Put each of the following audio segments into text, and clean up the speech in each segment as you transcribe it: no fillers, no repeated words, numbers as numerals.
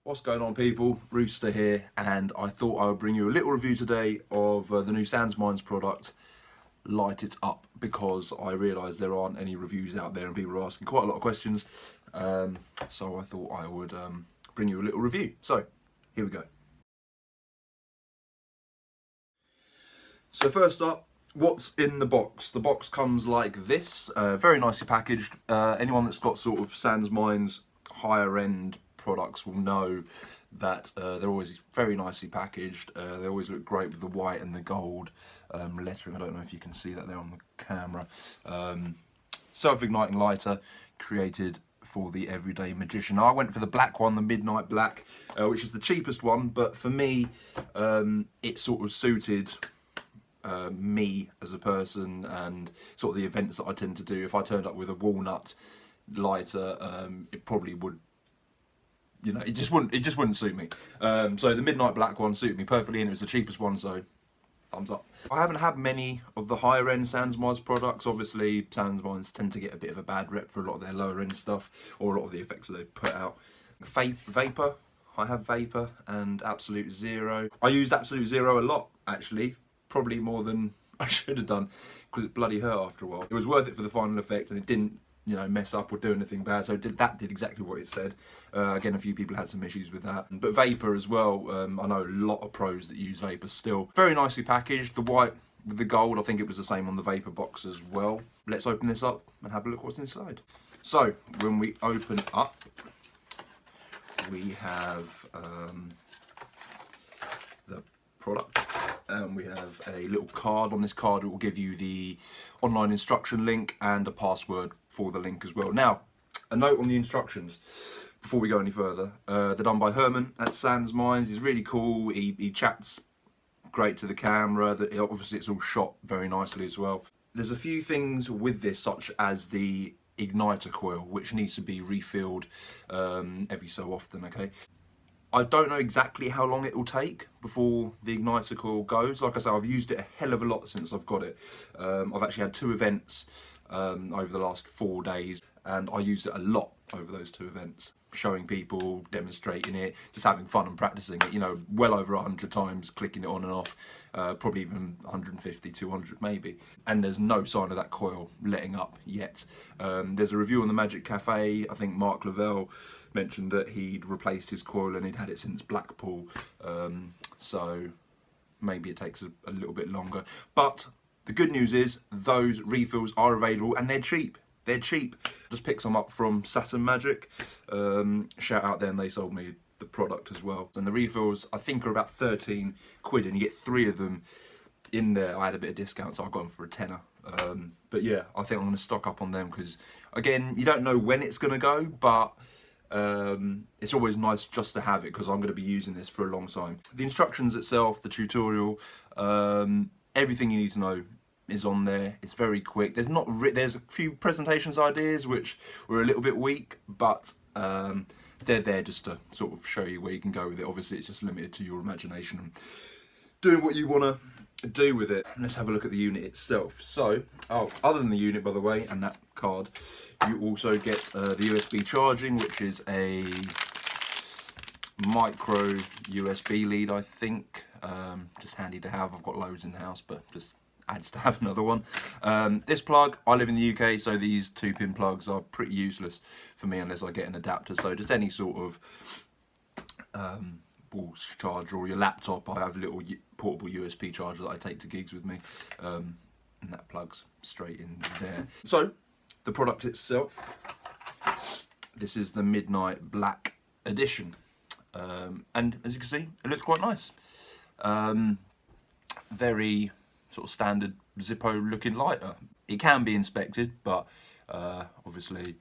What's going on, people? Rooster here, and I thought I would bring you a little review today of the new Sansminds product, Light It Up, because I realised there aren't any reviews out there and people are asking quite a lot of questions, so I thought I would bring you a little review. So, here we go. So first up, what's in the box? The box comes like this, very nicely packaged. Anyone that's got sort of Sansminds higher end products will know that they're always very nicely packaged. They always look great with the white and the gold lettering. I don't know if you can see that there on the camera. Self-igniting lighter created for the everyday magician. I went for the black one, the midnight black, which is the cheapest one, but for me it sort of suited me as a person and sort of the events that I tend to do. If I turned up with a walnut lighter, it probably would, you know, it just wouldn't suit me. So the midnight black one suited me perfectly, and it was the cheapest one, so thumbs up. I haven't had many of the higher end Sansminds products. Obviously Sansminds tend to get a bit of a bad rep for a lot of their lower end stuff, or a lot of the effects that they put out. Vapor, I have Vapor and Absolute Zero. I used Absolute Zero a lot, actually, probably more than I should have done, because it bloody hurt after a while. It was worth it for the final effect, and it didn't, you know, mess up or do anything bad, so that did exactly what it said. Again, a few people had some issues with that. But Vapor as well, I know a lot of pros that use Vapor still. Very nicely packaged, the white with the gold. I think it was the same on the Vapor box as well. Let's open this up and have a look what's inside. So, when we open up, we have the product. We have a little card. On this card it will give you the online instruction link and a password for the link as well. Now, a note on the instructions before we go any further. They're done by Herman at Sansminds. He's really cool. He chats great to the camera. Obviously it's all shot very nicely as well. There's a few things with this, such as the igniter coil, which needs to be refilled every so often, okay? I don't know exactly how long it will take before the igniter coil goes. Like I say, I've used it a hell of a lot since I've got it. I've actually had 2 events over the last 4 days, and I used it a lot over those 2 events. Showing people, demonstrating it, just having fun and practicing it, you know, well over 100 times, clicking it on and off, probably even 150, 200 maybe. And there's no sign of that coil letting up yet. There's a review on the Magic Cafe. I think Mark Lavelle mentioned that he'd replaced his coil and he'd had it since Blackpool, so maybe it takes a little bit longer. But the good news is those refills are available and they're cheap. They're cheap. Just pick some up from Saturn Magic. Shout out them, they sold me the product as well. And the refills, I think, are about 13 quid, and you get 3 of them in there. I had a bit of discount, so I got them for a tenner. But yeah, I think I'm going to stock up on them, because again, you don't know when it's going to go, but it's always nice just to have it, because I'm going to be using this for a long time. The instructions itself, the tutorial, everything you need to know is on there. It's very quick. There's a few presentations ideas which were a little bit weak, but they're there just to sort of show you where you can go with it. Obviously it's just limited to your imagination and doing what you want to do with it. Let's have a look at the unit itself. So, other than the unit, by the way, and that card, you also get the USB charging, which is a micro USB lead, I think. Just handy to have. I've got loads in the house, but just adds to have another one. This plug, I live in the UK, so these 2-pin plugs are pretty useless for me unless I get an adapter. So just any sort of wall charger, or your laptop, I have a little portable USB charger that I take to gigs with me, and that plugs straight in there. So the product itself, this is the Midnight Black Edition, and as you can see, it looks quite nice. Very sort of standard Zippo looking lighter. It can be inspected, but obviously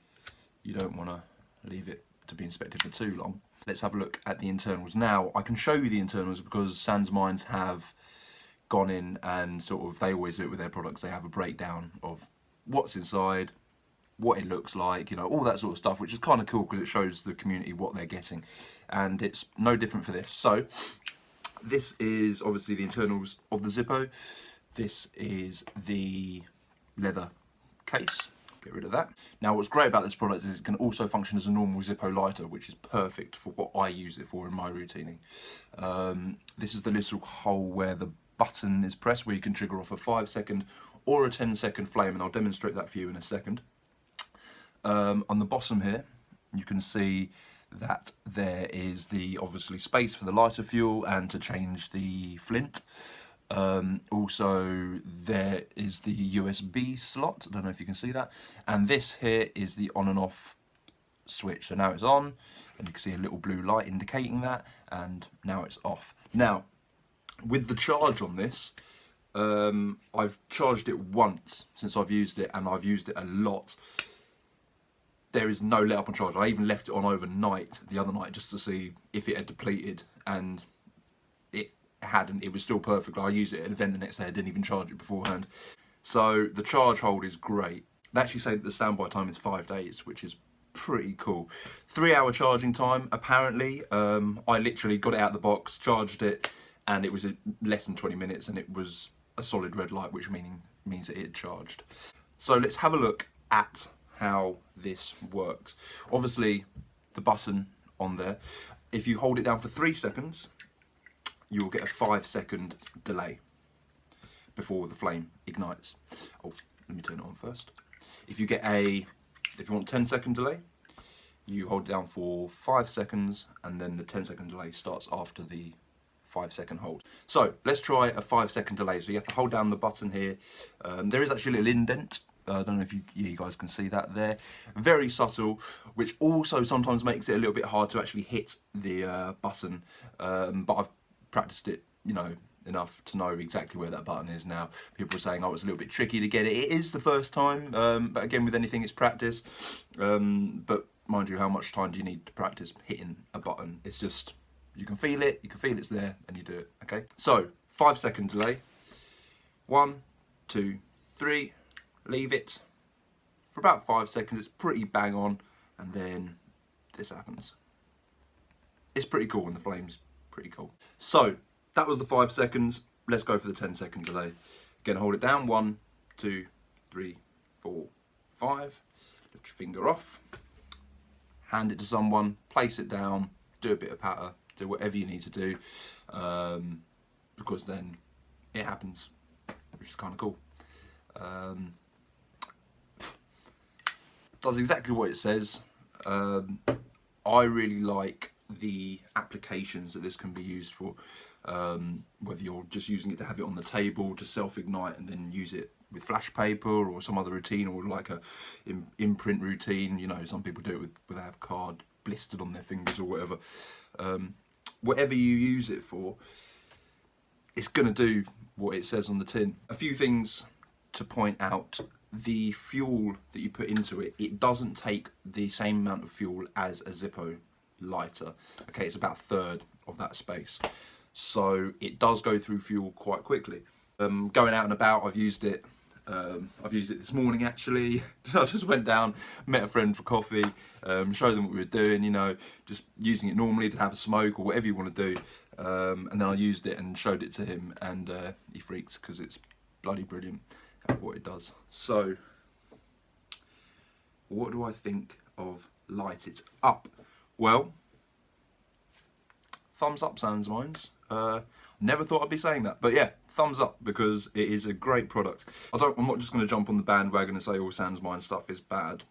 you don't want to leave it to be inspected for too long. Let's have a look at the internals. Now, I can show you the internals because Sansminds have gone in and sort of, they always do it with their products. They have a breakdown of what's inside, what it looks like, you know, all that sort of stuff, which is kind of cool because it shows the community what they're getting. And it's no different for this. So this is obviously the internals of the Zippo. This is the leather case. Get rid of that. Now what's great about this product is it can also function as a normal Zippo lighter, which is perfect for what I use it for in my routining. This is the little hole where the button is pressed, where you can trigger off a 5-second or a 10-second flame, and I'll demonstrate that for you in a second. On the bottom here, you can see that there is the obviously space for the lighter fuel and to change the flint. Also there is the USB slot, I don't know if you can see that, and this here is the on and off switch. So now it's on and you can see a little blue light indicating that, and now it's off. Now with the charge on this, I've charged it once since I've used it, and I've used it a lot. There is no let up on charge. I even left it on overnight the other night just to see if it had depleted, and it hadn't. It was still perfect. I used it at an event the next day. I didn't even charge it beforehand. So the charge hold is great. They actually say that the standby time is 5 days, which is pretty cool. 3-hour charging time apparently. I literally got it out of the box, charged it, and it was less than 20 minutes, and it was a solid red light, which means that it had charged. So let's have a look at how this works. Obviously the button on there, if you hold it down for 3 seconds, you'll get a 5-second delay before the flame ignites. Oh, let me turn it on first. If you want 10-second delay, you hold it down for 5 seconds, and then the 10-second delay starts after the 5-second hold. So let's try a 5-second delay. So you have to hold down the button here. There is actually a little indent. I don't know if you guys can see that there. Very subtle, which also sometimes makes it a little bit hard to actually hit the button. But I've practiced it, you know, enough to know exactly where that button is now. People are saying, oh, it's a little bit tricky to get it. It is the first time, but again, with anything, it's practice. But mind you, how much time do you need to practice hitting a button? It's just, you can feel it, it's there, and you do it, okay? So, 5-second delay. 1, 2, 3. Leave it for about 5 seconds. It's pretty bang on, and then this happens. It's pretty cool, and the flame's pretty cool. So that was the 5 seconds. Let's go for the 10-second delay. Again, hold it down. 1, 2, 3, 4, 5. Lift your finger off. Hand it to someone. Place it down. Do a bit of patter. Do whatever you need to do, because then it happens, which is kind of cool. Does exactly what it says. I really like the applications that this can be used for, whether you're just using it to have it on the table to self-ignite and then use it with flash paper or some other routine, or like a imprint routine. You know, some people do it with they have card blistered on their fingers or whatever. Whatever you use it for, it's going to do what it says on the tin. A few things to point out. The fuel that you put into it, it doesn't take the same amount of fuel as a Zippo lighter. Okay, it's about a third of that space. So it does go through fuel quite quickly. Going out and about, I've used it this morning actually. I just went down, met a friend for coffee, showed them what we were doing, you know, just using it normally to have a smoke or whatever you want to do. And then I used it and showed it to him, and he freaked because it's bloody brilliant at what it does. So, what do I think of Light It Up? Well, thumbs up, Sansminds. Never thought I'd be saying that, but yeah, thumbs up, because it is a great product. I'm not just going to jump on the bandwagon and say all Sansminds stuff is bad.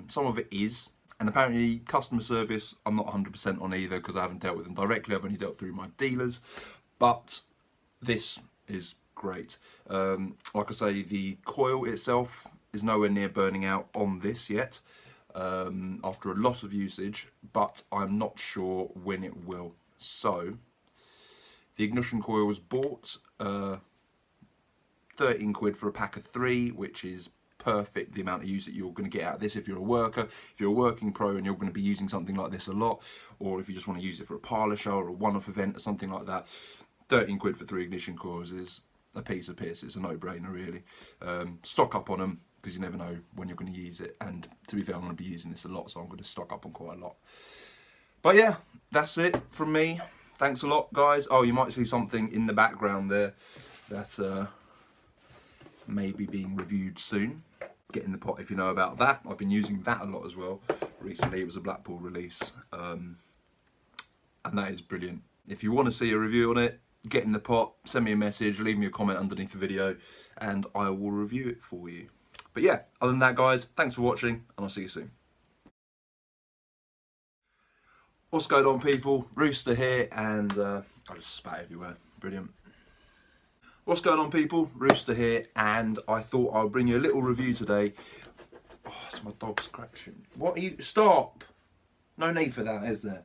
Some of it is, and apparently customer service I'm not 100% on either, because I haven't dealt with them directly. I've only dealt through my dealers, but this is great. Like I say, the coil itself is nowhere near burning out on this yet, after a lot of usage, but I'm not sure when it will. So the ignition coil was bought 13 quid for a pack of 3, which is perfect, the amount of use that you're going to get out of this if you're a worker, if you're a working pro and you're going to be using something like this a lot, or if you just want to use it for a parlour show or a one-off event or something like that. 13 quid for 3 ignition coils is a piece of piss. It's a no-brainer really. Stock up on them, because you never know when you're going to use it, and to be fair, I'm going to be using this a lot, so I'm going to stock up on quite a lot. But yeah, that's it from me. Thanks a lot, guys. Oh, you might see something in the background there that may be being reviewed soon. Get in the Pot, if you know about that. I've been using that a lot as well. Recently it was a Blackpool release, and that is brilliant. If you want to see a review on it, Get in the Pot, send me a message, leave me a comment underneath the video, and I will review it for you. But yeah, other than that guys, thanks for watching, and I'll see you soon. What's going on people? Rooster here, and I just spat everywhere. Brilliant. What's going on people? Rooster here, and I thought I'll bring you a little review today. Oh, it's my dog scratching. What are you? Stop! No need for that, is there?